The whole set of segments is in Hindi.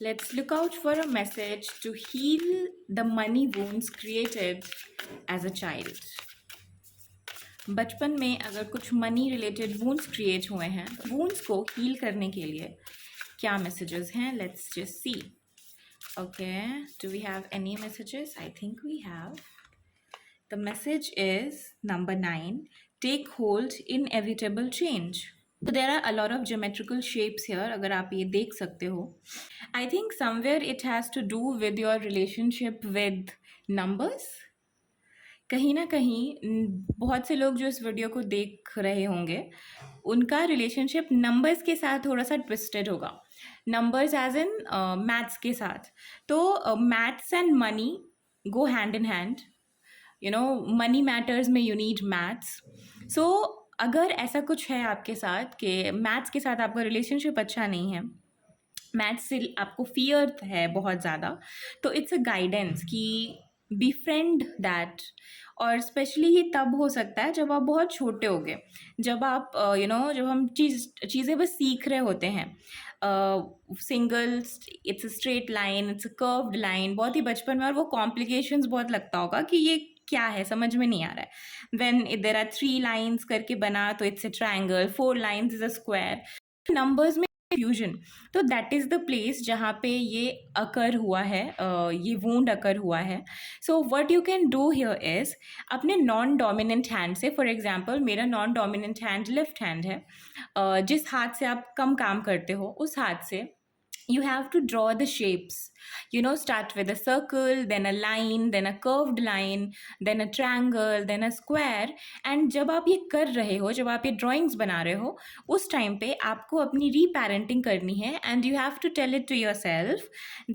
Let's look out for a message to heal the money wounds created as a child. बचपन में अगर कुछ मनी रिलेटेड वूंड्स क्रिएट हुए हैं, वूंड्स को हील करने के लिए क्या मैसेजेस हैं? Let's just see. Okay, do we have any messages? I think we have. The message is number 9. Take hold inevitable change. So there are a lot of geometrical shapes here. अगर आप ये देख सकते हो. I think somewhere it has to do with your relationship with numbers. कहीं ना कहीं बहुत से लोग जो इस वीडियो को देख रहे होंगे उनका रिलेशनशिप नंबर्स के साथ थोड़ा सा ट्विस्टेड होगा. नंबर्स एज इन मैथ्स के साथ. तो maths and money go hand in hand. You know, money matters में यू नीड मैथ्स. सो अगर ऐसा कुछ है आपके साथ कि मैथ्स के साथ आपका रिलेशनशिप अच्छा नहीं है, मैथ्स से आपको फियर है बहुत ज़्यादा, तो इट्स अ गाइडेंस कि befriend दैट. और स्पेशली ये तब हो सकता है जब आप बहुत छोटे हो गए, जब आप जब हम चीज़ें बस सीख रहे होते हैं. Single, it's a straight line, it's a curved line, बहुत ही बचपन में, और वो कॉम्प्लिकेशंस बहुत लगता होगा कि ये क्या है, समझ में नहीं आ रहा है. व्हेन देयर आर 3 लाइन्स करके बना तो it's a triangle, 4 lines is a square. Numbers में फ्यूजन. तो दैट इज़ द प्लेस जहाँ पे ये अकर हुआ है, ये वूंड अकर हुआ है. So what you can do here is, अपने नॉन डोमिनेंट हैंड से, फॉर एग्जांपल मेरा non dominant hand left hand है, जिस हाथ से आप कम काम करते हो उस हाथ से you have to draw the shapes. Start with a circle, then a line, then a curved line, then a triangle, then a square. And जब आप ये कर रहे हो, जब आप ये drawings बना रहे हो, उस टाइम पे आपको अपनी रीपेरेंटिंग करनी है. And you have to tell it to yourself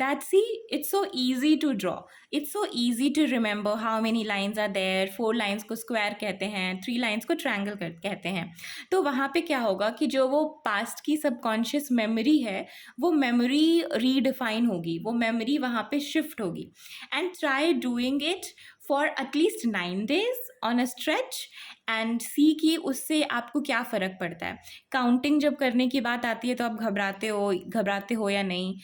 that see, it's so easy to draw. It's so easy to remember how many lines are there. 4 lines को square कहते हैं, 3 lines को triangle कहते हैं. तो वहाँ पे क्या होगा कि जो वो पास्ट की सबकॉन्शियस मेमोरी है, वो मेमोरी रीडिफाइन होगी, वो मेमोरी वहाँ पे शिफ्ट होगी. And try doing it for at least 9 days on a stretch and see कि उससे आपको क्या फ़र्क पड़ता है. काउंटिंग जब करने की बात आती है तो आप घबराते हो या नहीं.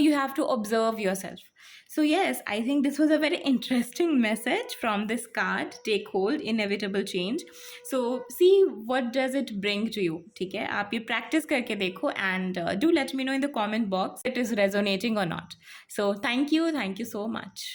You have to observe yourself. So yes, I think this was a very interesting message from this card. Take hold, inevitable change. So see what does it bring to you. ठीक है, आप ये practice करके देखो and do let me know in the comment box if it is resonating or not. So thank you so much.